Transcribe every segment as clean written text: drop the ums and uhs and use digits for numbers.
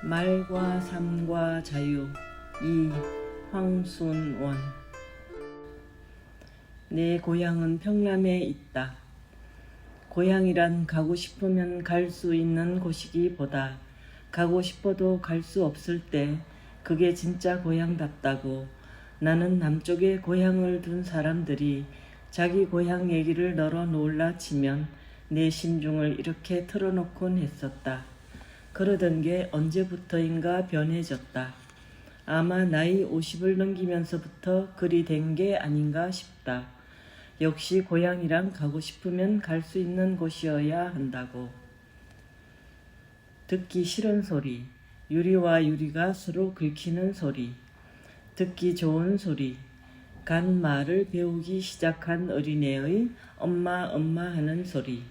말과 삶과 자유 황순원. 내 고향은 평남에 있다. 고향이란 가고 싶으면 갈 수 있는 곳이기보다 가고 싶어도 갈 수 없을 때 그게 진짜 고향답다고 나는 남쪽에 고향을 둔 사람들이 자기 고향 얘기를 널어놓을라 치면 내 심중을 이렇게 틀어놓곤 했었다. 그러던 게 언제부터인가 변해졌다. 아마 나이 50을 넘기면서부터 그리 된 게 아닌가 싶다. 역시 고향이랑 가고 싶으면 갈 수 있는 곳이어야 한다고. 듣기 싫은 소리, 유리와 유리가 서로 긁히는 소리, 듣기 좋은 소리, 간 말을 배우기 시작한 어린애의 엄마 엄마 하는 소리.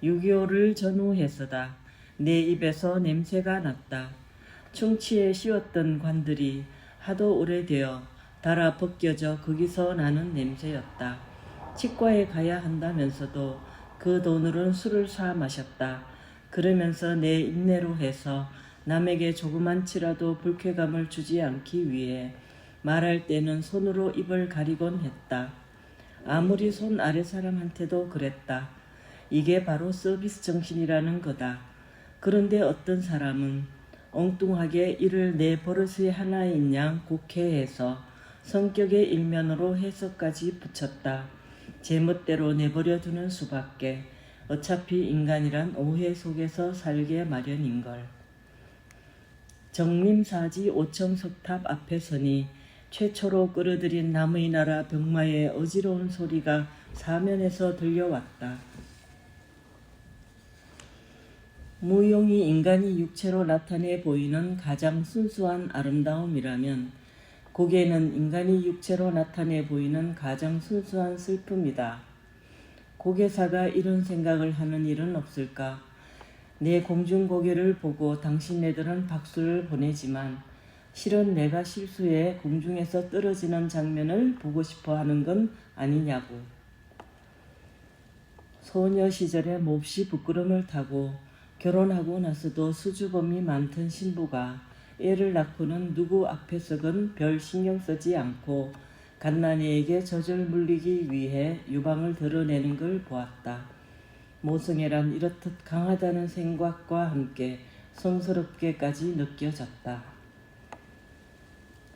6.25를 전후해서다. 내 입에서 냄새가 났다. 충치에 씌웠던 관들이 하도 오래되어 달아 벗겨져 거기서 나는 냄새였다. 치과에 가야 한다면서도 그 돈으로는 술을 사 마셨다. 그러면서 내 인내로 해서 남에게 조그만치라도 불쾌감을 주지 않기 위해 말할 때는 손으로 입을 가리곤 했다. 아무리 손 아래 사람한테도 그랬다. 이게 바로 서비스 정신이라는 거다. 그런데 어떤 사람은 엉뚱하게 이를 내 버릇의 하나인 양 곡해해서 성격의 일면으로 해석까지 붙였다. 제멋대로 내버려두는 수밖에. 어차피 인간이란 오해 속에서 살게 마련인걸. 정림사지 5층 석탑 앞에 서니 최초로 끌어들인 남의 나라 병마의 어지러운 소리가 사면에서 들려왔다. 무용이 인간이 육체로 나타내 보이는 가장 순수한 아름다움이라면 고개는 인간이 육체로 나타내 보이는 가장 순수한 슬픔이다. 고개사가 이런 생각을 하는 일은 없을까? 내 공중고개를 보고 당신네들은 박수를 보내지만 실은 내가 실수해 공중에서 떨어지는 장면을 보고 싶어 하는 건 아니냐고. 소녀 시절에 몹시 부끄럼을 타고 결혼하고 나서도 수줍음이 많던 신부가 애를 낳고는 누구 앞에서건 별 신경 쓰지 않고 갓난이에게 젖을 물리기 위해 유방을 드러내는 걸 보았다. 모성애란 이렇듯 강하다는 생각과 함께 성스럽게까지 느껴졌다.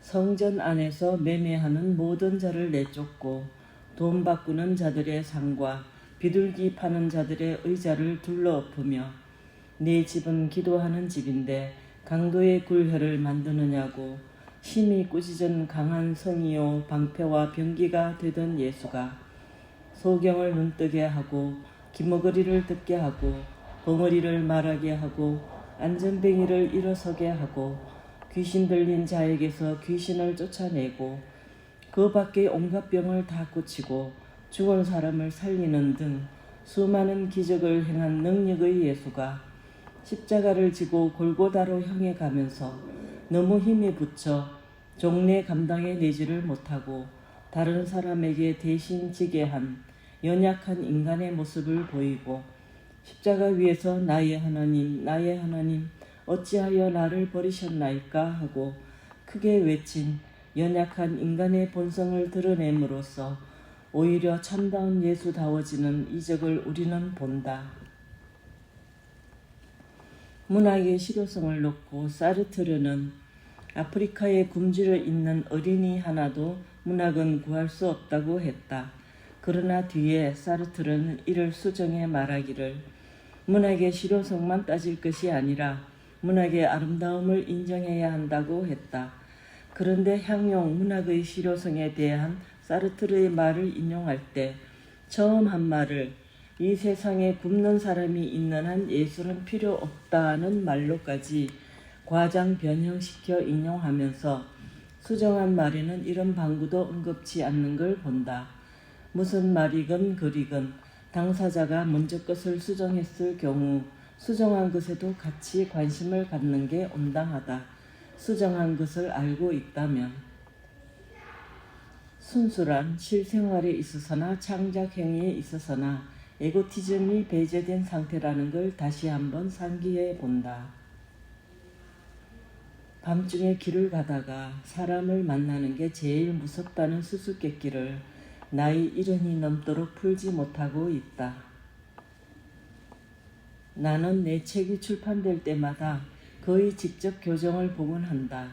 성전 안에서 매매하는 모든 자를 내쫓고 돈 바꾸는 자들의 상과 비둘기 파는 자들의 의자를 둘러엎으며 네 집은 기도하는 집인데 강도의 굴혈을 만드느냐고 심히 꾸짖은 강한 성이요 방패와 병기가 되던 예수가 소경을 눈뜨게 하고 기머거리를 듣게 하고 벙어리를 말하게 하고 안전뱅이를 일어서게 하고 귀신 들린 자에게서 귀신을 쫓아내고 그 밖에 온갖 병을 다 고치고 죽은 사람을 살리는 등 수많은 기적을 행한 능력의 예수가 십자가를 지고 골고다로 향해 가면서 너무 힘이 붙여 종래 감당해 내지를 못하고 다른 사람에게 대신 지게 한 연약한 인간의 모습을 보이고 십자가 위에서 나의 하나님 나의 하나님 어찌하여 나를 버리셨나이까 하고 크게 외친 연약한 인간의 본성을 드러냄으로써 오히려 참다운 예수다워지는 이적을 우리는 본다. 문학의 실효성을 놓고 사르트르는 아프리카에 굶주려 있는 어린이 하나도 문학은 구할 수 없다고 했다. 그러나 뒤에 사르트르는 이를 수정해 말하기를 문학의 실효성만 따질 것이 아니라 문학의 아름다움을 인정해야 한다고 했다. 그런데 향용 문학의 실효성에 대한 사르트르의 말을 인용할 때 처음 한 말을 이 세상에 굶는 사람이 있는 한 예술은 필요 없다는 말로까지 과장 변형시켜 인용하면서 수정한 말에는 이런 방구도 언급치 않는 걸 본다. 무슨 말이건 글이건 당사자가 먼저 것을 수정했을 경우 수정한 것에도 같이 관심을 갖는 게 온당하다. 수정한 것을 알고 있다면. 순수란 실생활에 있어서나 창작 행위에 있어서나 에고티즘이 배제된 상태라는 걸 다시 한번 상기해 본다. 밤중에 길을 가다가 사람을 만나는 게 제일 무섭다는 수수께끼를 나이 70이 넘도록 풀지 못하고 있다. 나는 내 책이 출판될 때마다 거의 직접 교정을 보곤 한다.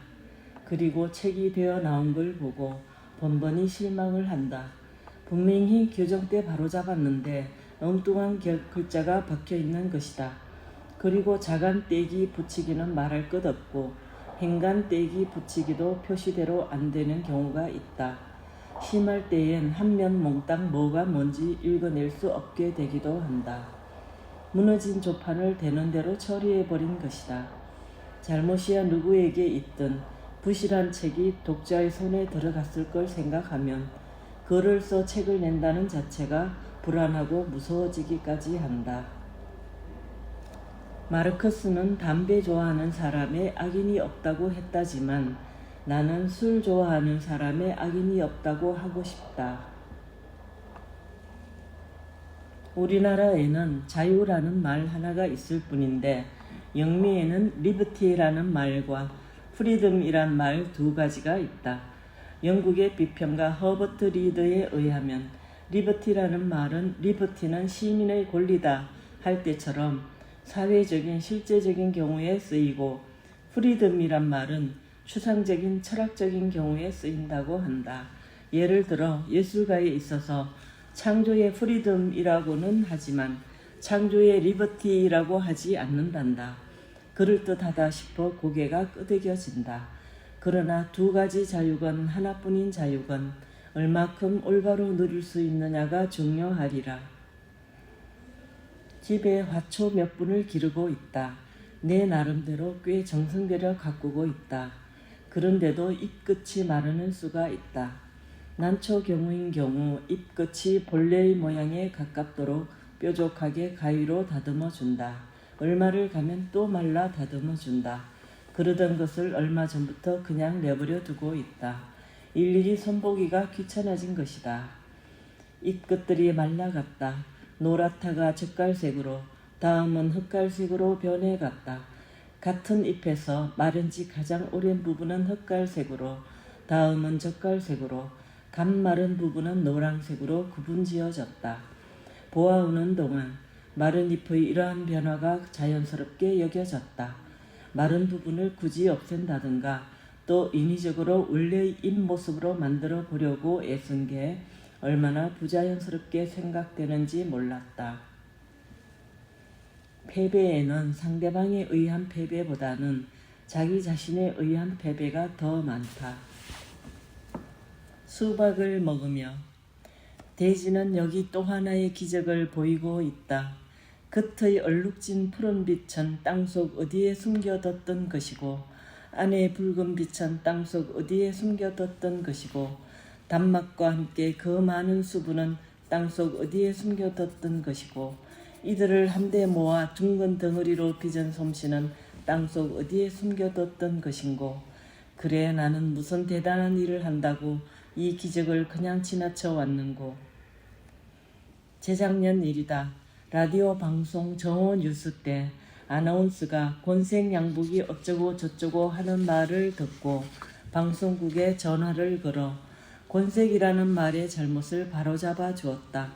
그리고 책이 되어 나온 걸 보고 번번이 실망을 한다. 분명히 교정 때 바로잡았는데 엉뚱한 글자가 박혀있는 것이다. 그리고 자간 떼기 붙이기는 말할 것 없고 행간 떼기 붙이기도 표시대로 안 되는 경우가 있다. 심할 때엔 한 면 몽땅 뭐가 뭔지 읽어낼 수 없게 되기도 한다. 무너진 조판을 되는 대로 처리해버린 것이다. 잘못이야 누구에게 있든 부실한 책이 독자의 손에 들어갔을 걸 생각하면 글을 써 책을 낸다는 자체가 불안하고 무서워지기까지 한다. 마르크스는 담배 좋아하는 사람의 악인이 없다고 했다지만 나는 술 좋아하는 사람의 악인이 없다고 하고 싶다. 우리나라에는 자유라는 말 하나가 있을 뿐인데 영미에는 리버티라는 말과 프리덤이란 말 두 가지가 있다. 영국의 비평가 허버트 리드에 의하면 리버티라는 말은 리버티는 시민의 권리다 할 때처럼 사회적인 실제적인 경우에 쓰이고 프리덤이란 말은 추상적인 철학적인 경우에 쓰인다고 한다. 예를 들어 예술가에 있어서 창조의 프리덤이라고는 하지만 창조의 리버티라고 하지 않는단다. 그럴듯하다 싶어 고개가 끄덕여진다. 그러나 두 가지 자유건 하나뿐인 자유건 얼마큼 올바로 누릴 수 있느냐가 중요하리라. 집에 화초 몇 분을 기르고 있다. 내 나름대로 꽤 정성 들여 가꾸고 있다. 그런데도 잎끝이 마르는 수가 있다. 난초 경우인 경우 잎끝이 본래의 모양에 가깝도록 뾰족하게 가위로 다듬어 준다. 얼마를 가면 또 말라 다듬어 준다. 그러던 것을 얼마 전부터 그냥 내버려 두고 있다. 일일이 손보기가 귀찮아진 것이다. 잎끝들이 말라갔다. 노랗다가 젓갈색으로, 다음은 흑갈색으로 변해갔다. 같은 잎에서 마른 지 가장 오랜 부분은 흑갈색으로, 다음은 젓갈색으로, 갓마른 부분은 노란색으로 구분지어졌다. 보아오는 동안 마른 잎의 이러한 변화가 자연스럽게 여겨졌다. 마른 부분을 굳이 없앤다든가 또 인위적으로 원래의 잎 모습으로 만들어 보려고 애쓴 게 얼마나 부자연스럽게 생각되는지 몰랐다. 패배에는 상대방에 의한 패배보다는 자기 자신에 의한 패배가 더 많다. 수박을 먹으며 돼지는 여기 또 하나의 기적을 보이고 있다. 겉의 얼룩진 푸른 빛은 땅속 어디에 숨겨뒀던 것이고 안의 붉은 빛은 땅속 어디에 숨겨뒀던 것이고 단맛과 함께 그 많은 수분은 땅속 어디에 숨겨뒀던 것이고 이들을 한데 모아 둥근 덩어리로 빚은 솜씨는 땅속 어디에 숨겨뒀던 것인고 그래 나는 무슨 대단한 일을 한다고 이 기적을 그냥 지나쳐 왔는고. 재작년 일이다. 라디오 방송 정오 뉴스 때 아나운서가 권색 양복이 어쩌고 저쩌고 하는 말을 듣고 방송국에 전화를 걸어 권색이라는 말의 잘못을 바로잡아 주었다.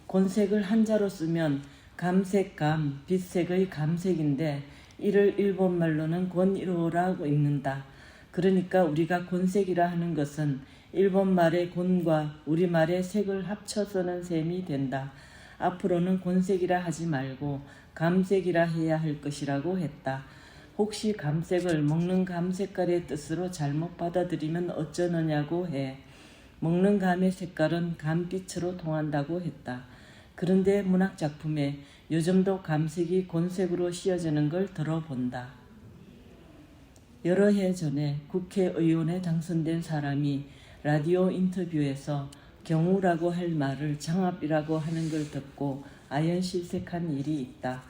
권색을 한자로 쓰면 감색감, 빛색의 감색인데 이를 일본말로는 권이로라고 읽는다. 그러니까 우리가 권색이라 하는 것은 일본말의 권과 우리말의 색을 합쳐 쓰는 셈이 된다. 앞으로는 권색이라 하지 말고 감색이라 해야 할 것이라고 했다. 혹시 감색을 먹는 감 색깔의 뜻으로 잘못 받아들이면 어쩌느냐고 해. 먹는 감의 색깔은 감빛으로 통한다고 했다. 그런데 문학작품에 요즘도 감색이 권색으로 씌어지는 걸 들어본다. 여러 해 전에 국회의원에 당선된 사람이 라디오 인터뷰에서 경우라고 할 말을 장합이라고 하는 걸 듣고 아연실색한 일이 있다.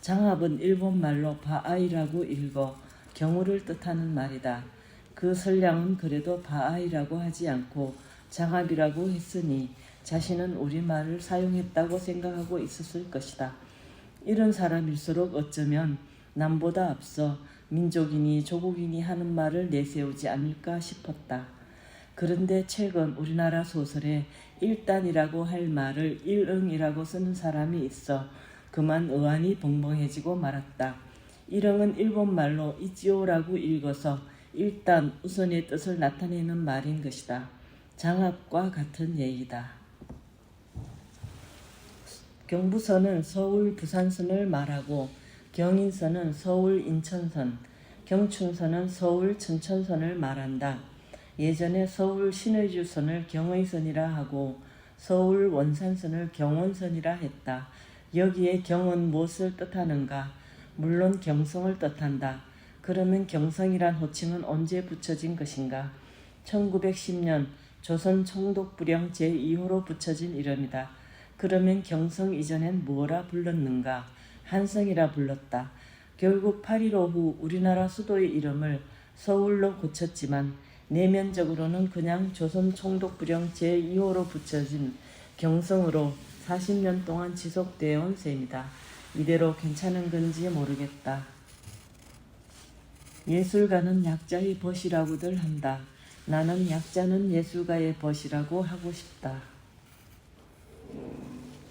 장합은 일본말로 바아이라고 읽어 경우를 뜻하는 말이다. 그 선량은 그래도 바아이라고 하지 않고 장합이라고 했으니 자신은 우리말을 사용했다고 생각하고 있었을 것이다. 이런 사람일수록 어쩌면 남보다 앞서 민족이니 조국이니 하는 말을 내세우지 않을까 싶었다. 그런데 최근 우리나라 소설에 일단이라고 할 말을 일응이라고 쓰는 사람이 있어 그만 의안이 벙벙해지고 말았다. 일응은 일본말로 이지오라고 읽어서 일단 우선의 뜻을 나타내는 말인 것이다. 장합과 같은 예이다. 경부선은 서울 부산선을 말하고 경인선은 서울 인천선, 경춘선은 서울 춘천선을 말한다. 예전에 서울 신의주선을 경의선이라 하고 서울 원산선을 경원선이라 했다. 여기에 경은 무엇을 뜻하는가? 물론 경성을 뜻한다. 그러면 경성이란 호칭은 언제 붙여진 것인가? 1910년 조선 총독부령 제2호로 붙여진 이름이다. 그러면 경성 이전엔 뭐라 불렀는가? 한성이라 불렀다. 결국 8.15 후 우리나라 수도의 이름을 서울로 고쳤지만 내면적으로는 그냥 조선 총독부령 제2호로 붙여진 경성으로 40년 동안 지속되어 온 셈이다. 이대로 괜찮은 건지 모르겠다. 예술가는 약자의 벗이라고들 한다. 나는 약자는 예술가의 벗이라고 하고 싶다.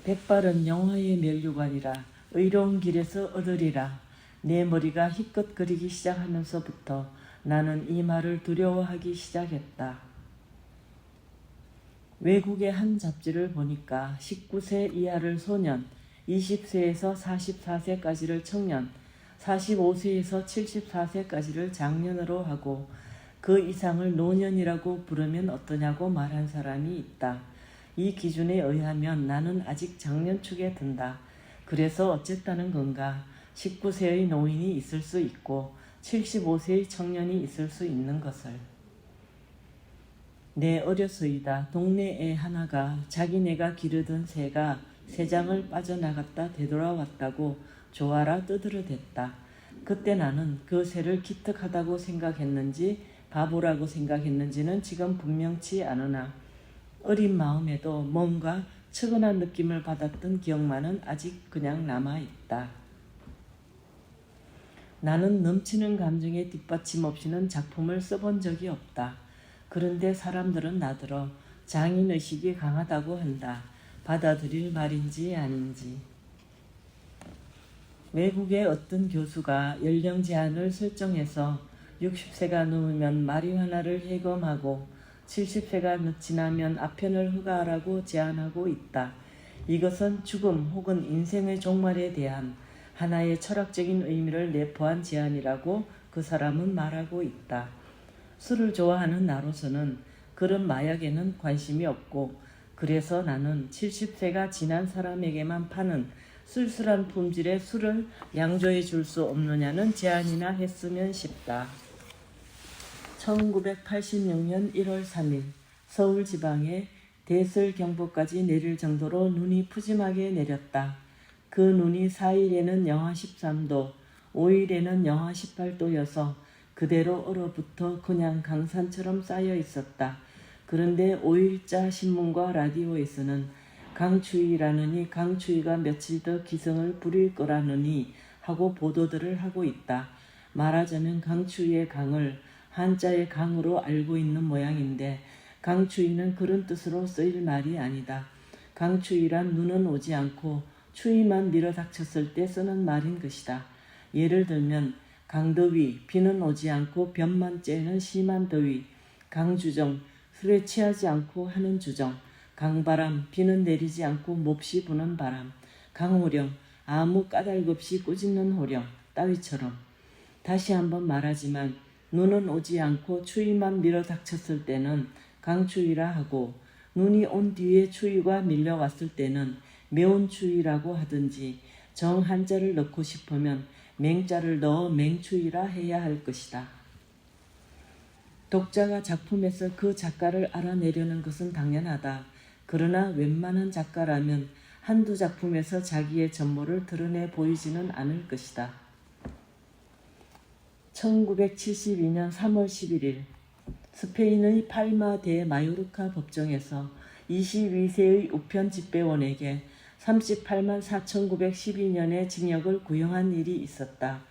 백발은 영화의 면류관이라 의로운 길에서 얻으리라. 내 머리가 희끗 거리기 시작하면서부터 나는 이 말을 두려워하기 시작했다. 외국의 한 잡지를 보니까 19세 이하를 소년, 20세에서 44세까지를 청년, 45세에서 74세까지를 장년으로 하고 그 이상을 노년이라고 부르면 어떠냐고 말한 사람이 있다. 이 기준에 의하면 나는 아직 장년축에 든다. 그래서 어쨌다는 건가? 19세의 노인이 있을 수 있고 75세의 청년이 있을 수 있는 것을. 내 어려서이다. 동네 애 하나가 자기네가 기르던 새가 새장을 빠져나갔다 되돌아왔다고 좋아라 뜨드러댔다. 그때 나는 그 새를 기특하다고 생각했는지 바보라고 생각했는지는 지금 분명치 않으나 어린 마음에도 뭔가 측은한 느낌을 받았던 기억만은 아직 그냥 남아있다. 나는 넘치는 감정에 뒷받침 없이는 작품을 써본 적이 없다. 그런데 사람들은 나더러 장인의식이 강하다고 한다. 받아들일 말인지 아닌지. 외국의 어떤 교수가 연령 제한을 설정해서 60세가 넘으면 마리화나를 해검하고 70세가 지나면 아편을 허가하라고 제안하고 있다. 이것은 죽음 혹은 인생의 종말에 대한 하나의 철학적인 의미를 내포한 제안이라고 그 사람은 말하고 있다. 술을 좋아하는 나로서는 그런 마약에는 관심이 없고 그래서 나는 70세가 지난 사람에게만 파는 쓸쓸한 품질의 술을 양조해 줄 수 없느냐는 제안이나 했으면 싶다. 1986년 1월 3일 서울 지방에 대설경보까지 내릴 정도로 눈이 푸짐하게 내렸다. 그 눈이 4일에는 영하 13도, 5일에는 영하 18도여서 그대로 얼어붙어 그냥 강산처럼 쌓여 있었다. 그런데 5일자 신문과 라디오에서는 강추위라느니 강추위가 며칠 더 기승을 부릴 거라느니 하고 보도들을 하고 있다. 말하자면 강추위의 강을 한자의 강으로 알고 있는 모양인데 강추위는 그런 뜻으로 쓰일 말이 아니다. 강추위란 눈은 오지 않고 추위만 밀어닥쳤을 때 쓰는 말인 것이다. 예를 들면 강더위, 비는 오지 않고 볕만 쬐는 심한 더위, 강주정, 술에 취하지 않고 하는 주정, 강바람, 비는 내리지 않고 몹시 부는 바람, 강호령, 아무 까닭 없이 꾸짖는 호령 따위처럼. 다시 한번 말하지만 눈은 오지 않고 추위만 밀어닥쳤을 때는 강추위라 하고 눈이 온 뒤에 추위가 밀려왔을 때는 매운 추위라고 하든지 정 한자를 넣고 싶으면 맹자를 넣어 맹추위라 해야 할 것이다. 독자가 작품에서 그 작가를 알아내려는 것은 당연하다. 그러나 웬만한 작가라면 한두 작품에서 자기의 전모를 드러내 보이지는 않을 것이다. 1972년 3월 11일 스페인의 팔마 대 마요르카 법정에서 22세의 우편 집배원에게 38만 4,912년의 징역을 구형한 일이 있었다.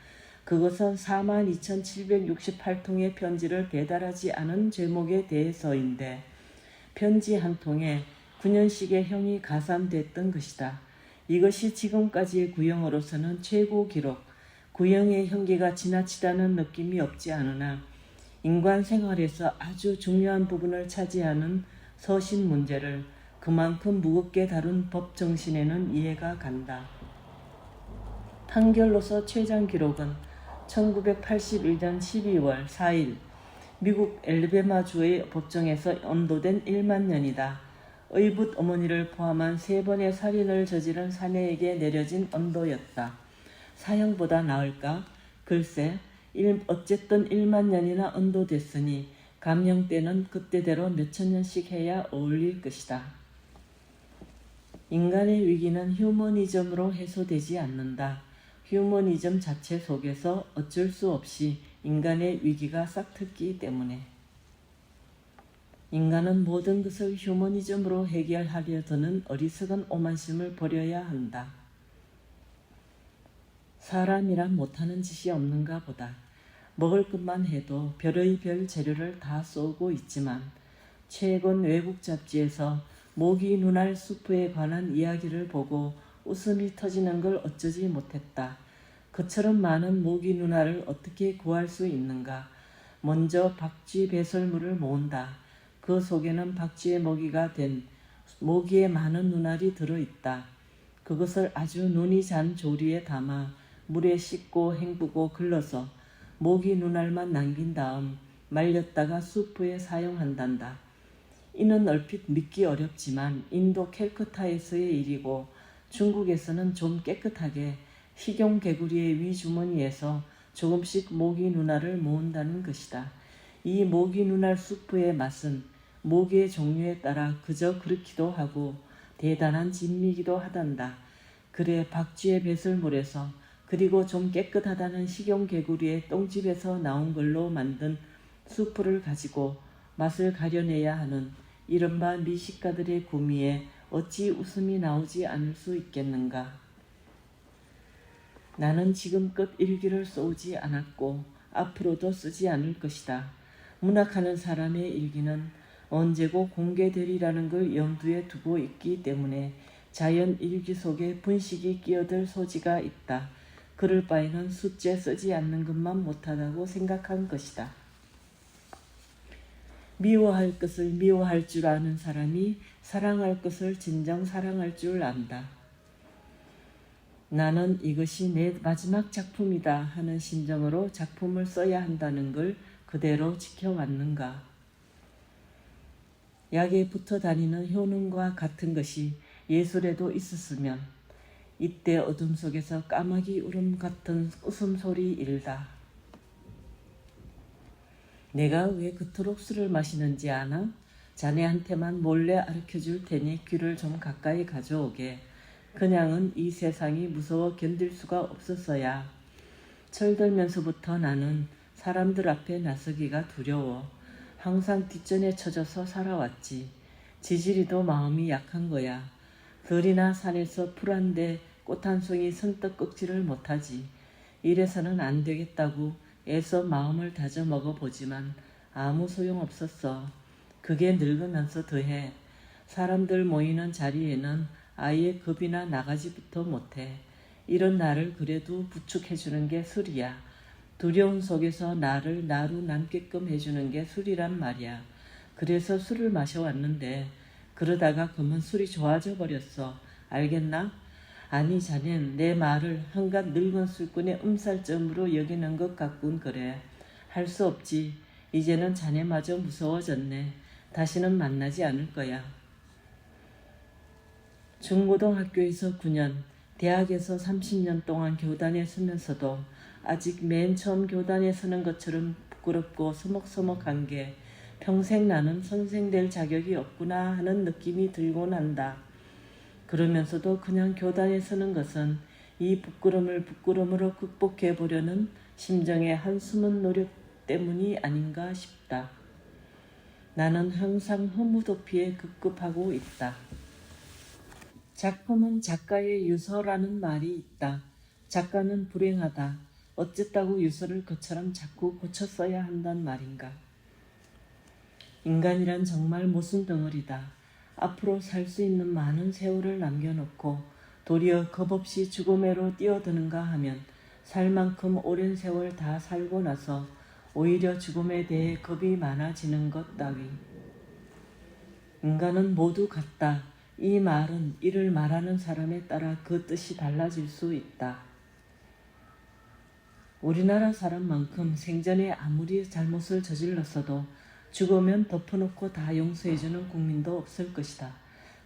그것은 42,768통의 편지를 배달하지 않은 죄목에 대해서인데 편지 한 통에 9년씩의 형이 가산됐던 것이다. 이것이 지금까지의 구형으로서는 최고 기록, 구형의 형기가 지나치다는 느낌이 없지 않으나 인간 생활에서 아주 중요한 부분을 차지하는 서신 문제를 그만큼 무겁게 다룬 법 정신에는 이해가 간다. 판결로서 최장 기록은 1981년 12월 4일 미국 엘베마주의 법정에서 언도된 1만 년이다. 의붓 어머니를 포함한 3번의 살인을 저지른 사내에게 내려진 언도였다. 사형보다 나을까? 글쎄, 어쨌든 1만 년이나 언도됐으니 감형 때는 그때대로 몇천 년씩 해야 어울릴 것이다. 인간의 위기는 휴머니즘으로 해소되지 않는다. 휴머니즘 자체 속에서 어쩔 수 없이 인간의 위기가 싹트기 때문에 인간은 모든 것을 휴머니즘으로 해결하려 드는 어리석은 오만심을 버려야 한다. 사람이란 못하는 짓이 없는가 보다. 먹을 것만 해도 별의 별 재료를 다 쏘고 있지만 최근 외국 잡지에서 모기 눈알 수프에 관한 이야기를 보고 웃음이 터지는 걸 어쩌지 못했다. 그처럼 많은 모기 눈알을 어떻게 구할 수 있는가? 먼저 박쥐 배설물을 모은다. 그 속에는 박쥐의 먹이가 된 모기의 많은 눈알이 들어있다. 그것을 아주 눈이 잔 조리에 담아 물에 씻고 헹구고 글러서 모기 눈알만 남긴 다음 말렸다가 수프에 사용한단다. 이는 얼핏 믿기 어렵지만 인도 캘커타에서의 일이고 중국에서는 좀 깨끗하게 식용개구리의 위주머니에서 조금씩 모기 눈알을 모은다는 것이다. 이 모기 눈알 수프의 맛은 모기의 종류에 따라 그저 그렇기도 하고 대단한 진미기도 하단다. 그래 박쥐의 배설물에서 그리고 좀 깨끗하다는 식용개구리의 똥집에서 나온 걸로 만든 수프를 가지고 맛을 가려내야 하는 이른바 미식가들의 구미에 어찌 웃음이 나오지 않을 수 있겠는가. 나는 지금껏 일기를 쏘지 않았고 앞으로도 쓰지 않을 것이다. 문학하는 사람의 일기는 언제고 공개되리라는 걸 염두에 두고 있기 때문에 자연 일기 속에 분식이 끼어들 소지가 있다. 그럴 바에는 숫째 쓰지 않는 것만 못하다고 생각한 것이다. 미워할 것을 미워할 줄 아는 사람이 사랑할 것을 진정 사랑할 줄 안다. 나는 이것이 내 마지막 작품이다 하는 심정으로 작품을 써야 한다는 걸 그대로 지켜왔는가. 약에 붙어 다니는 효능과 같은 것이 예술에도 있었으면 이때 어둠 속에서 까마귀 울음 같은 웃음소리 일다. 내가 왜 그토록 술을 마시는지 아나? 자네한테만 몰래 알려줄 테니 귀를 좀 가까이 가져오게. 그냥은 이 세상이 무서워 견딜 수가 없었어야. 철들면서부터 나는 사람들 앞에 나서기가 두려워. 항상 뒷전에 쳐져서 살아왔지. 지질이도 마음이 약한 거야. 들이나 산에서 풀 한 대 꽃 한 송이 선뜻 꺾지를 못하지. 이래서는 안 되겠다고 애써 마음을 다져 먹어보지만 아무 소용없었어. 그게 늙으면서 더해. 사람들 모이는 자리에는 아예 겁이나 나가지부터 못해. 이런 나를 그래도 부축해주는 게 술이야. 두려움 속에서 나를 나로 남게끔 해주는 게 술이란 말이야. 그래서 술을 마셔왔는데 그러다가 그만 술이 좋아져 버렸어. 알겠나? 아니 자넨 내 말을 한갓 늙은 술꾼의 음살점으로 여기는 것 같군. 그래. 할 수 없지. 이제는 자네마저 무서워졌네. 다시는 만나지 않을 거야. 중고등학교에서 9년, 대학에서 30년 동안 교단에 서면서도 아직 맨 처음 교단에 서는 것처럼 부끄럽고 서먹서먹한 게 평생 나는 선생 될 자격이 없구나 하는 느낌이 들곤 한다. 그러면서도 그냥 교단에 서는 것은 이 부끄럼을 부끄럼으로 극복해 보려는 심정의 한숨은 노력 때문이 아닌가 싶다. 나는 항상 허무도피에 급급하고 있다. 작품은 작가의 유서라는 말이 있다. 작가는 불행하다. 어쨌다고 유서를 그처럼 자꾸 고쳐 써야 한단 말인가. 인간이란 정말 모순덩어리다. 앞으로 살 수 있는 많은 세월을 남겨놓고 도리어 겁없이 죽음에로 뛰어드는가 하면 살 만큼 오랜 세월 다 살고 나서 오히려 죽음에 대해 겁이 많아지는 것 따위. 인간은 모두 같다. 이 말은 이를 말하는 사람에 따라 그 뜻이 달라질 수 있다. 우리나라 사람만큼 생전에 아무리 잘못을 저질렀어도 죽으면 덮어놓고 다 용서해주는 국민도 없을 것이다.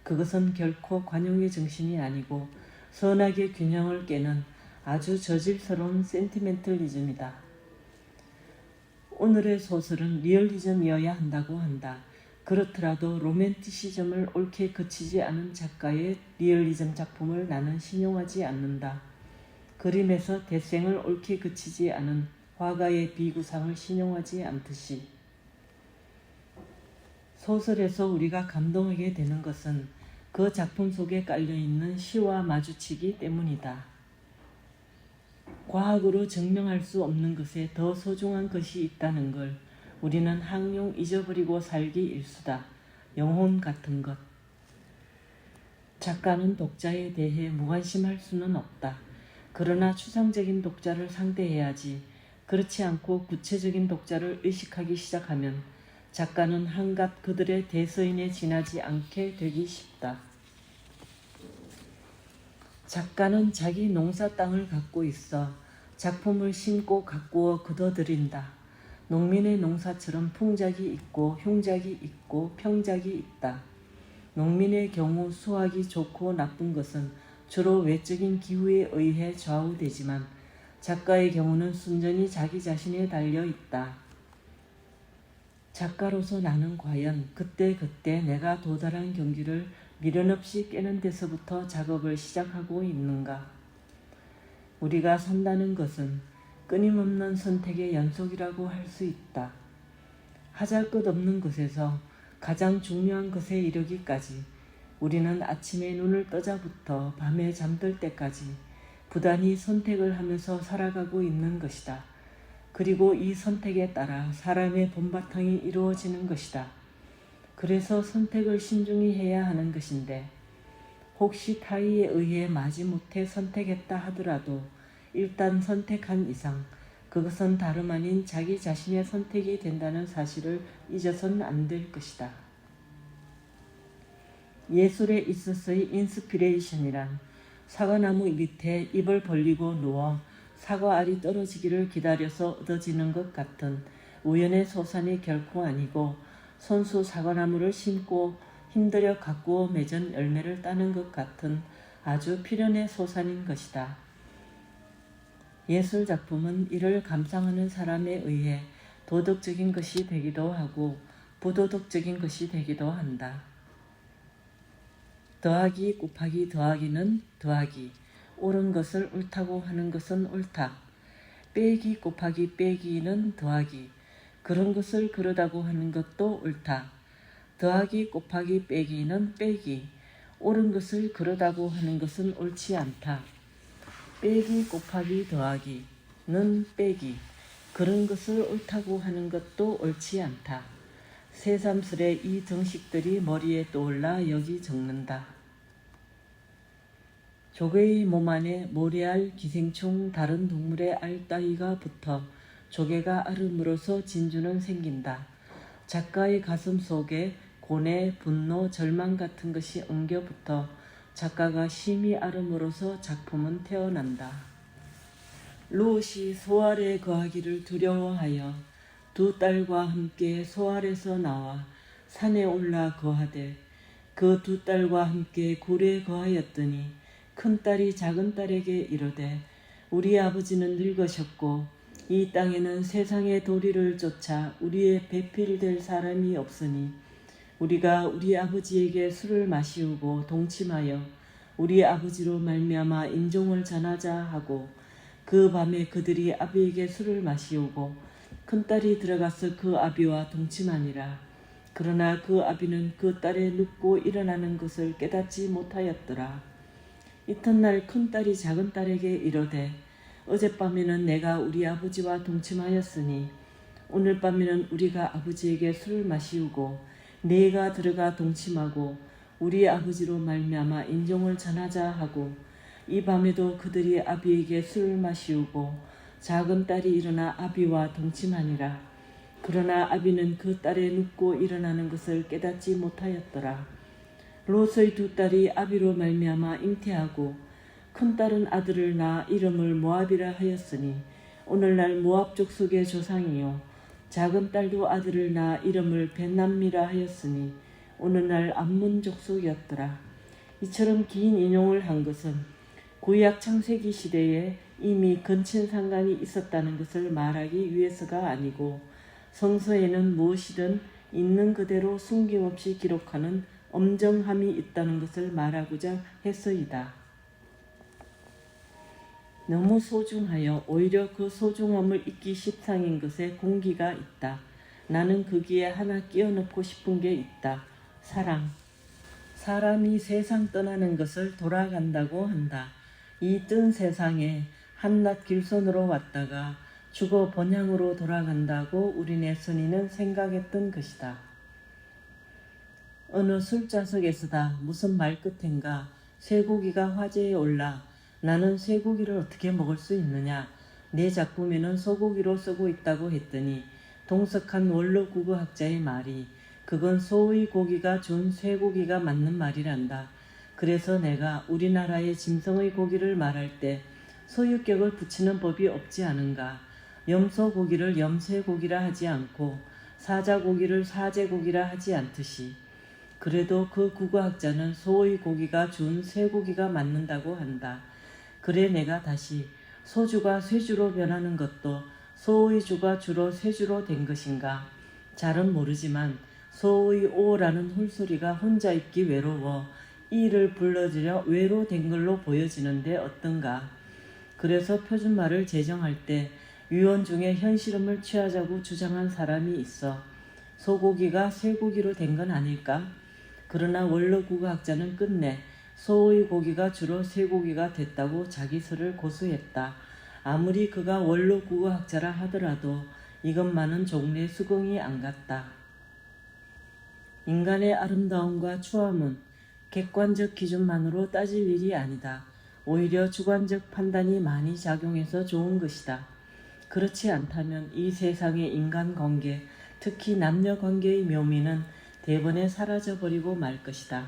그것은 결코 관용의 정신이 아니고 선악의 균형을 깨는 아주 저질스러운 센티멘털리즘이다. 오늘의 소설은 리얼리즘이어야 한다고 한다. 그렇더라도 로맨티시즘을 옳게 그치지 않은 작가의 리얼리즘 작품을 나는 신용하지 않는다. 그림에서 대생을 옳게 그치지 않은 화가의 비구상을 신용하지 않듯이. 소설에서 우리가 감동하게 되는 것은 그 작품 속에 깔려있는 시와 마주치기 때문이다. 과학으로 증명할 수 없는 것에 더 소중한 것이 있다는 걸 우리는 항용 잊어버리고 살기 일수다. 영혼 같은 것. 작가는 독자에 대해 무관심할 수는 없다. 그러나 추상적인 독자를 상대해야지. 그렇지 않고 구체적인 독자를 의식하기 시작하면 작가는 한갓 그들의 대서인에 지나지 않게 되기 쉽다. 작가는 자기 농사 땅을 갖고 있어 작품을 심고 가꾸어 거둬들인다. 농민의 농사처럼 풍작이 있고 흉작이 있고 평작이 있다. 농민의 경우 수확이 좋고 나쁜 것은 주로 외적인 기후에 의해 좌우되지만 작가의 경우는 순전히 자기 자신에 달려 있다. 작가로서 나는 과연 그때그때 내가 도달한 경지를 미련 없이 깨는 데서부터 작업을 시작하고 있는가? 우리가 산다는 것은 끊임없는 선택의 연속이라고 할 수 있다. 하잘것없는 것에서 가장 중요한 것에 이르기까지 우리는 아침에 눈을 뜨자부터 밤에 잠들 때까지 부단히 선택을 하면서 살아가고 있는 것이다. 그리고 이 선택에 따라 사람의 본바탕이 이루어지는 것이다. 그래서 선택을 신중히 해야 하는 것인데 혹시 타의에 의해 마지못해 선택했다 하더라도 일단 선택한 이상 그것은 다름 아닌 자기 자신의 선택이 된다는 사실을 잊어서는 안 될 것이다. 예술에 있어서의 인스피레이션이란 사과나무 밑에 입을 벌리고 누워 사과알이 떨어지기를 기다려서 얻어지는 것 같은 우연의 소산이 결코 아니고 손수 사과나무를 심고 힘들여 가꾸어 맺은 열매를 따는 것 같은 아주 필연의 소산인 것이다. 예술작품은 이를 감상하는 사람에 의해 도덕적인 것이 되기도 하고 부도덕적인 것이 되기도 한다. 더하기 곱하기 더하기는 더하기, 옳은 것을 옳다고 하는 것은 옳다. 빼기 곱하기 빼기는 더하기, 그런 것을 그러다고 하는 것도 옳다. 더하기 곱하기 빼기는 빼기, 옳은 것을 그러다고 하는 것은 옳지 않다. 빼기 곱하기 더하기는 빼기, 그런 것을 옳다고 하는 것도 옳지 않다. 새삼스레 이 정식들이 머리에 떠올라 여기 적는다. 조개의 몸 안에 모래알, 기생충, 다른 동물의 알 따위가 붙어 조개가 앓음으로써 진주는 생긴다. 작가의 가슴 속에 고뇌, 분노, 절망 같은 것이 엉겨붙어 작가가 심히 앓음으로써 작품은 태어난다. 롯이 소알에 거하기를 두려워하여 두 딸과 함께 소알에서 나와 산에 올라 거하되 그 두 딸과 함께 굴에 거하였더니 큰딸이 작은딸에게 이르되 우리 아버지는 늙으셨고 이 땅에는 세상의 도리를 쫓아 우리의 배필될 사람이 없으니 우리가 우리 아버지에게 술을 마시우고 동침하여 우리 아버지로 말미암아 임종을 전하자 하고 그 밤에 그들이 아비에게 술을 마시우고 큰딸이 들어가서 그 아비와 동침하니라. 그러나 그 아비는 그 딸의 눕고 일어나는 것을 깨닫지 못하였더라. 이튿날 큰딸이 작은딸에게 이르되 어젯밤에는 내가 우리 아버지와 동침하였으니 오늘 밤에는 우리가 아버지에게 술을 마시우고 네가 들어가 동침하고 우리 아버지로 말미암아 인종을 전하자 하고 이 밤에도 그들이 아비에게 술을 마시우고 작은 딸이 일어나 아비와 동침하니라. 그러나 아비는 그 딸의 눕고 일어나는 것을 깨닫지 못하였더라. 롯의 두 딸이 아비로 말미암아 잉태하고 큰딸은 아들을 낳아 이름을 모압이라 하였으니 오늘날 모압 족속의 조상이요 작은 딸도 아들을 낳아 이름을 벳남미라 하였으니 오늘날 암몬 족속이었더라. 이처럼 긴 인용을 한 것은 구약 창세기 시대에 이미 근친상간이 있었다는 것을 말하기 위해서가 아니고 성서에는 무엇이든 있는 그대로 숨김없이 기록하는 엄정함이 있다는 것을 말하고자 했소이다. 너무 소중하여 오히려 그 소중함을 잊기 십상인 것에 공기가 있다. 나는 거기에 하나 끼워 넣고 싶은 게 있다. 사랑. 사람이 세상 떠나는 것을 돌아간다고 한다. 이 뜬 세상에 한낱 길손으로 왔다가 죽어 본향으로 돌아간다고 우리네 선인은 생각했던 것이다. 어느 술자석에서다 무슨 말끝인가 쇠고기가 화제에 올라 나는 쇠고기를 어떻게 먹을 수 있느냐 내 작품에는 소고기로 쓰고 있다고 했더니 동석한 원로 국어학자의 말이 그건 소의 고기가 준 쇠고기가 맞는 말이란다. 그래서 내가 우리나라의 짐승의 고기를 말할 때 소유격을 붙이는 법이 없지 않은가. 염소고기를 염쇠고기라 하지 않고 사자고기를 사제고기라 하지 않듯이 그래도 그 국어학자는 소의 고기가 준 쇠고기가 맞는다고 한다. 그래 내가 다시 소주가 쇠주로 변하는 것도 소의 주가 주로 쇠주로 된 것인가. 잘은 모르지만 소의 오라는 훌소리가 혼자 있기 외로워 이를 불러들여 외로 된 걸로 보여지는데 어떤가. 그래서 표준말을 제정할 때 유언 중에 현실음을 취하자고 주장한 사람이 있어 소고기가 쇠고기로 된 건 아닐까? 그러나 원로 국어학자는 끝내 소의 고기가 주로 쇠고기가 됐다고 자기 설을 고수했다. 아무리 그가 원로 국어학자라 하더라도 이것만은 종래 수긍이 안 갔다. 인간의 아름다움과 추함은 객관적 기준만으로 따질 일이 아니다. 오히려 주관적 판단이 많이 작용해서 좋은 것이다. 그렇지 않다면 이 세상의 인간관계, 특히 남녀관계의 묘미는 대번에 사라져버리고 말 것이다.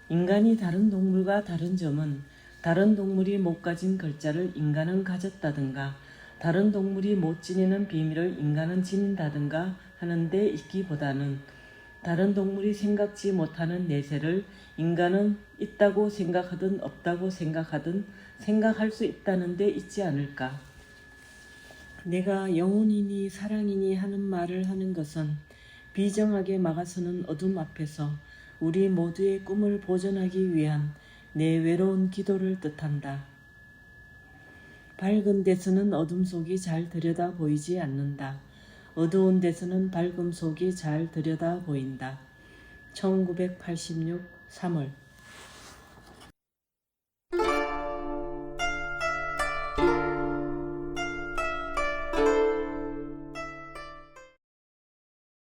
인간이 다른 동물과 다른 점은 다른 동물이 못 가진 글자를 인간은 가졌다든가 다른 동물이 못 지니는 비밀을 인간은 지닌다든가 하는 데 있기보다는 다른 동물이 생각지 못하는 내세를 인간은 있다고 생각하든 없다고 생각하든 생각할 수 있다는 데 있지 않을까. 내가 영혼이니 사랑이니 하는 말을 하는 것은 비정하게 막아서는 어둠 앞에서 우리 모두의 꿈을 보존하기 위한 내 외로운 기도를 뜻한다. 밝은 데서는 어둠 속이 잘 들여다 보이지 않는다. 어두운 데서는 밝음 속이 잘 들여다 보인다. 1986 3월